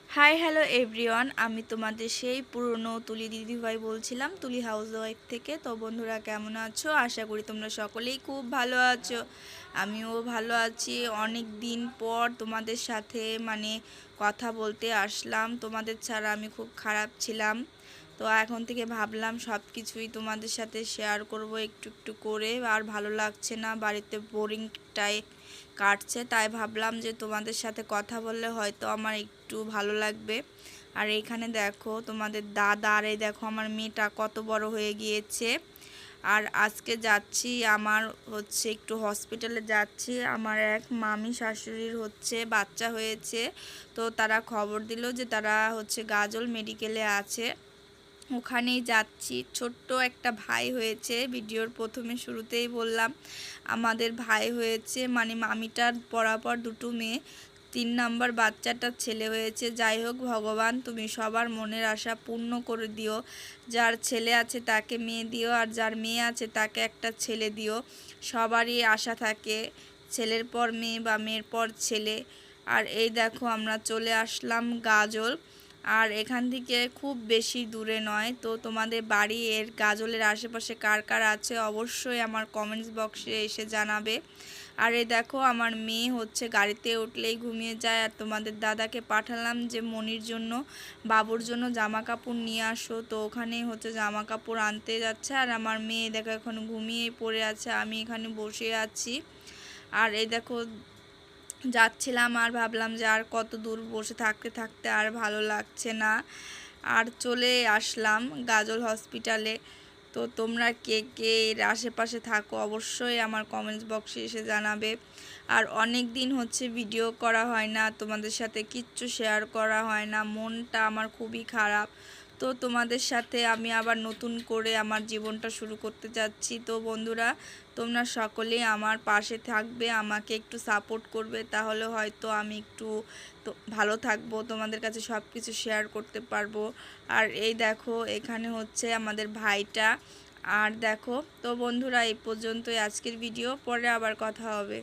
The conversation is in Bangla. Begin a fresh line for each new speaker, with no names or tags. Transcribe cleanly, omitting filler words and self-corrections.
হাই হ্যালো এভরিওয়ান, আমি তোমাদের সেই পুরনো তুলি দিদিভাই বলছিলাম, তুলি হাউস ওয়াইফ থেকে। তো বন্ধুরা, কেমন আছো? আশা করি তোমরা সকলেই খুব ভালো আছো। আমিও ভালো আছি। অনেক দিন পর তোমাদের সাথে কথা বলতে আসলাম। তোমাদের ছাড়া আমি খুব খারাপ ছিলাম। তো এখন থেকে ভাবলাম সব কিছুই তোমাদের সাথে শেয়ার করব একটু একটু করে। আর ভালো লাগছে না, বাড়িতে বোরিং টাইপ কাটছে, তাই ভাবলাম যে তোমাদের সাথে কথা বললে হয়তো আমার একটু ভালো লাগবে। আর এইখানে দেখো তোমাদের দাদা, আর এই দেখো আমার মেয়েটা কত বড় হয়ে গিয়েছে। আর আজকে যাচ্ছি, আমার হচ্ছে একটু হসপিটালে যাচ্ছি। আমার এক মামি শাশুড়ির হচ্ছে বাচ্চা হয়েছে। তো তারা খবর দিল যে তারা হচ্ছে গাজল মেডিকেলে আছে, ওখানেই যাচ্ছি। ছোট্ট একটা ভাই হয়েছে, ভিডিওর প্রথমে শুরুতেই বললাম আমাদের ভাই হয়েছে, মামিটার পরাপর দুটো মেয়ে, 3 নাম্বার বাচ্চাটার ছেলে হয়েছে। যাই হোক, ভগবান তুমি সবার মনের আশা পূর্ণ করে দিও। যার ছেলে আছে তাকে মেয়ে দিও, আর যার মেয়ে আছে তাকে একটা ছেলে দিও। সবারই আশা থাকে ছেলের পর মেয়ে বা মেয়ের পর ছেলে। আর এই দেখো আমরা চলে আসলাম গাজল। আর এখান থেকে খুব বেশি দূরে নয়। তো তোমাদের বাড়ি এর গাজলের আশেপাশে কার কার আছে অবশ্যই আমার কমেন্টস বক্সে এসে জানাবে। আর এই দেখো আমার মেয়ে হচ্ছে গাড়িতে উঠলেই ঘুমিয়ে যায়। আর তোমাদের দাদাকে পাঠালাম যে মনির জন্য, বাবুর জন্য জামা কাপড় নিয়ে আসো। তো ওখানেই হচ্ছে জামা কাপড় আনতে যাচ্ছে। আর আমার মেয়ে দেখো এখন ঘুমিয়েই পড়ে আছে, আমি এখানে বসে আছি। আর এই দেখো যাচ্ছিলাম, আর ভাবলাম যে আর কত দূর বসে থাকতে থাকতে আর ভালো লাগছে না, আর চলে আসলাম গাজল হসপিটালে। তো তোমরা কে কে এর আশেপাশে থাকো অবশ্যই আমার কমেন্টস বক্সে এসে জানাবে। আর অনেক দিন হচ্ছে ভিডিও করা হয় না, তোমাদের সাথে কিচ্ছু শেয়ার করা হয় না, মনটা আমার খুবই খারাপ। তো তোমাদের সাথে আমি আবার নতুন করে আমার জীবনটা শুরু করতে যাচ্ছি। তো বন্ধুরা, তোমরা সকলেই আমার পাশে থাকবে, আমাকে একটু সাপোর্ট করবে, তাহলে হয়তো আমি একটু তো ভালো থাকবো, তোমাদের কাছে সব কিছু শেয়ার করতে পারবো। আর এই দেখো এখানে হচ্ছে আমাদের ভাইটা। আর দেখো, তো বন্ধুরা এই পর্যন্তই আজকের ভিডিও, পরে আবার কথা হবে।